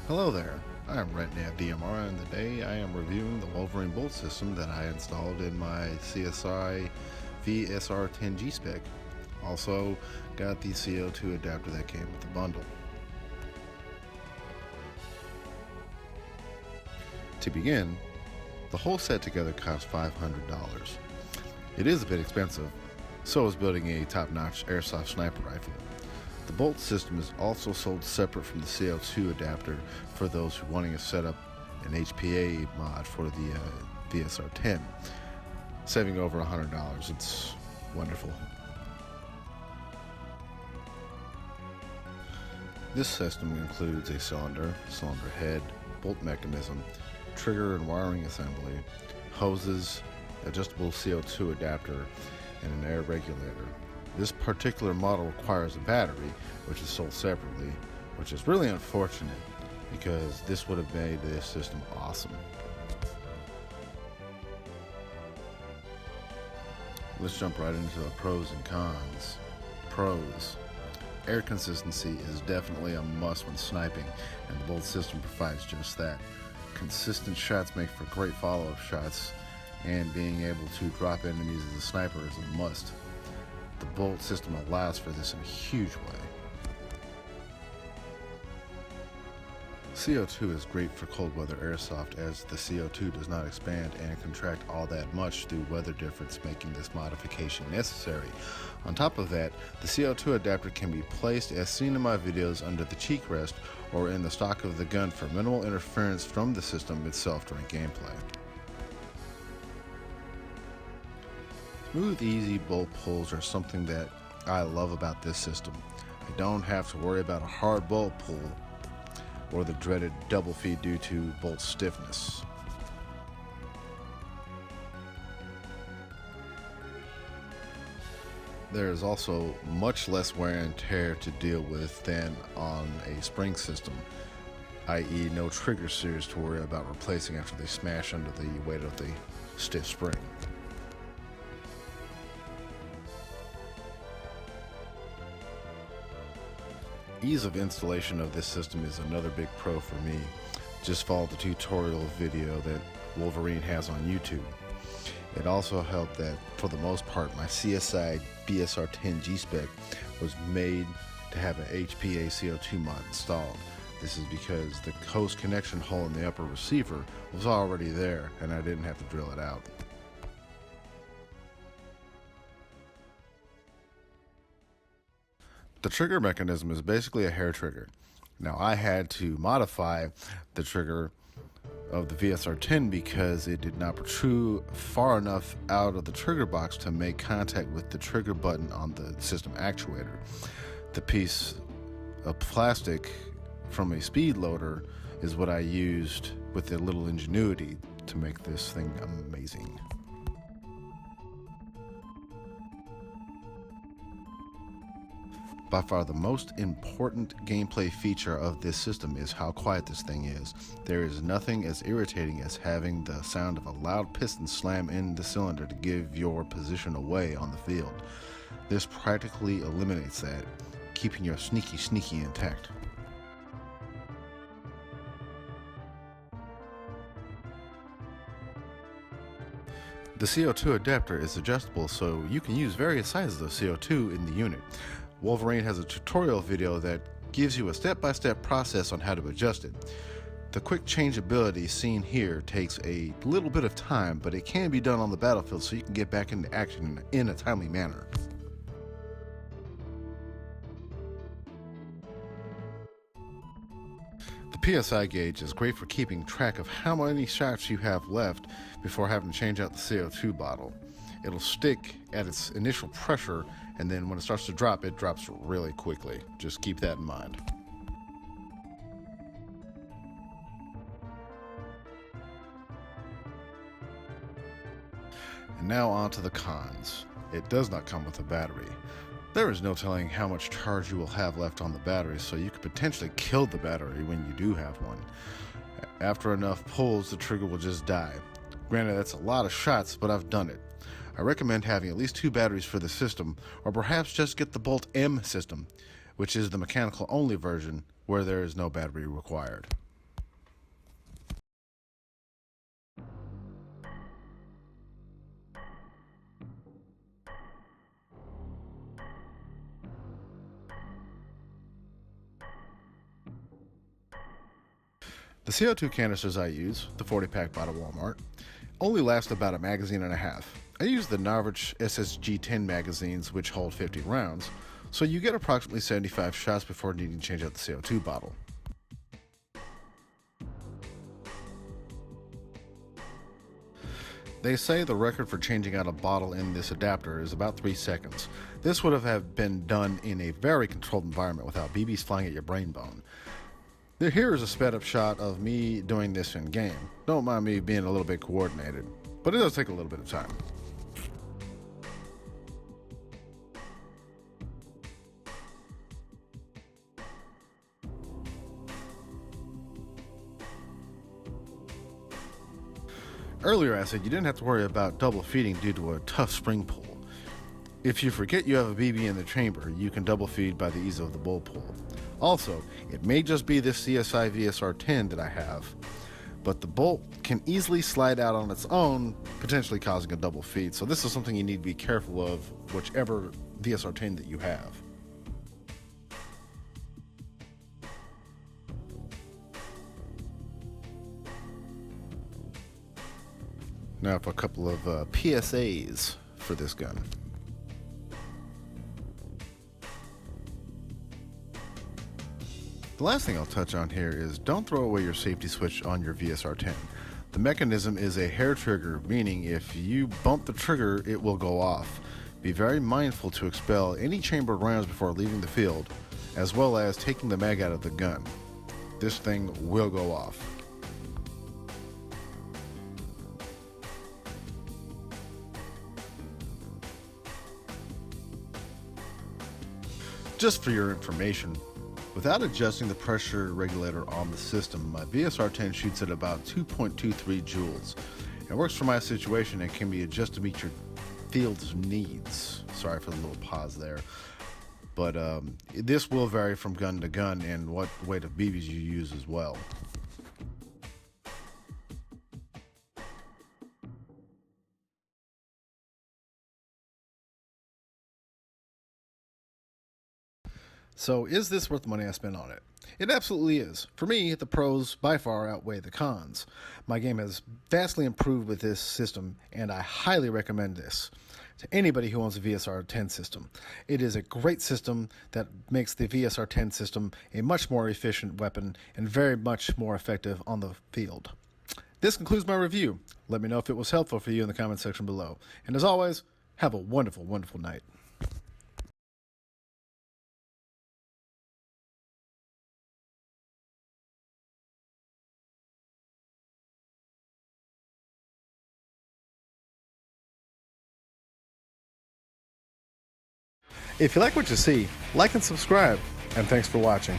Hello there, I am Retnav DMR, and today I am reviewing the Wolverine Bolt System that I installed in my CSI VSR10G spec. Also got the CO2 adapter that came with the bundle. To begin, the whole set together cost $500. It is a bit expensive, so is building a top-notch airsoft sniper rifle. The Bolt system is also sold separate from the CO2 adapter for those who wanting to set up an HPA mod for the VSR10, saving over $100. It's wonderful. This system includes a cylinder head, bolt mechanism, trigger and wiring assembly, hoses, adjustable CO2 adapter, and an air regulator. This particular model requires a battery, which is sold separately, which is really unfortunate because this would have made this system awesome. Let's jump right into the pros and cons. Pros. Air consistency is definitely a must when sniping, and the Bolt system provides just that. Consistent shots make for great follow-up shots, and being able to drop enemies as a sniper is a must. The Bolt system allows for this in a huge way. CO2 is great for cold weather airsoft, as the CO2 does not expand and contract all that much through weather difference, making this modification necessary. On top of that, the CO2 adapter can be placed as seen in my videos under the cheek rest or in the stock of the gun for minimal interference from the system itself during gameplay. Smooth, easy bolt pulls are something that I love about this system. I don't have to worry about a hard bolt pull or the dreaded double feed due to bolt stiffness. There is also much less wear and tear to deal with than on a spring system, i.e. no trigger series to worry about replacing after they smash under the weight of the stiff spring. Ease of installation of this system is another big pro for me. Just follow the tutorial video that Wolverine has on YouTube. It also helped that, for the most part, my CSI VSR10G spec was made to have an HPA CO2 mod installed. This is because the host connection hole in the upper receiver was already there and I didn't have to drill it out. The trigger mechanism is basically a hair trigger. Now, I had to modify the trigger of the VSR10 because it did not protrude far enough out of the trigger box to make contact with the trigger button on the system actuator. The piece of plastic from a speed loader is what I used with a little ingenuity to make this thing amazing. By far the most important gameplay feature of this system is how quiet this thing is. There is nothing as irritating as having the sound of a loud piston slam in the cylinder to give your position away on the field. This practically eliminates that, keeping your sneaky intact. The CO2 adapter is adjustable, so you can use various sizes of CO2 in the unit. Wolverine has a tutorial video that gives you a step-by-step process on how to adjust it. The quick changeability seen here takes a little bit of time, but it can be done on the battlefield so you can get back into action in a timely manner. The PSI gauge is great for keeping track of how many shots you have left before having to change out the CO2 bottle. It'll stick at its initial pressure, and then when it starts to drop, it drops really quickly. Just keep that in mind. And now on to the cons. It does not come with a battery. There is no telling how much charge you will have left on the battery, so you could potentially kill the battery when you do have one. After enough pulls, the trigger will just die. Granted, that's a lot of shots, but I've done it. I recommend having at least 2 batteries for the system, or perhaps just get the Bolt M system, which is the mechanical only version where there is no battery required. The CO2 canisters I use, the 40-pack bought at Walmart, only last about a magazine and a half. I use the Narvich SSG-10 magazines, which hold 50 rounds, so you get approximately 75 shots before needing to change out the CO2 bottle. They say the record for changing out a bottle in this adapter is about 3 seconds. This would have been done in a very controlled environment without BBs flying at your brain bone. Here is a sped up shot of me doing this in game. Don't mind me being a little bit coordinated, but it does take a little bit of time. Earlier I said you didn't have to worry about double feeding due to a tough spring pull. If you forget you have a BB in the chamber, you can double feed by the ease of the bolt pull. Also, it may just be this CSI VSR-10 that I have, but the bolt can easily slide out on its own, potentially causing a double feed. So this is something you need to be careful of, whichever VSR-10 that you have. Now for a couple of PSAs for this gun. The last thing I'll touch on here is don't throw away your safety switch on your VSR-10. The mechanism is a hair trigger, meaning if you bump the trigger, it will go off. Be very mindful to expel any chambered rounds before leaving the field, as well as taking the mag out of the gun. This thing will go off. Just for your information, without adjusting the pressure regulator on the system, my VSR-10 shoots at about 2.23 joules. It works for my situation and can be adjusted to meet your field's needs. Sorry for the little pause there. But this will vary from gun to gun and what weight of BBs you use as well. So is this worth the money I spent on it? It absolutely is. For me, the pros by far outweigh the cons. My game has vastly improved with this system, and I highly recommend this to anybody who owns a VSR-10 system. It is a great system that makes the VSR-10 system a much more efficient weapon and very much more effective on the field. This concludes my review. Let me know if it was helpful for you in the comment section below. And as always, have a wonderful, wonderful night. If you like what you see, like and subscribe, and thanks for watching.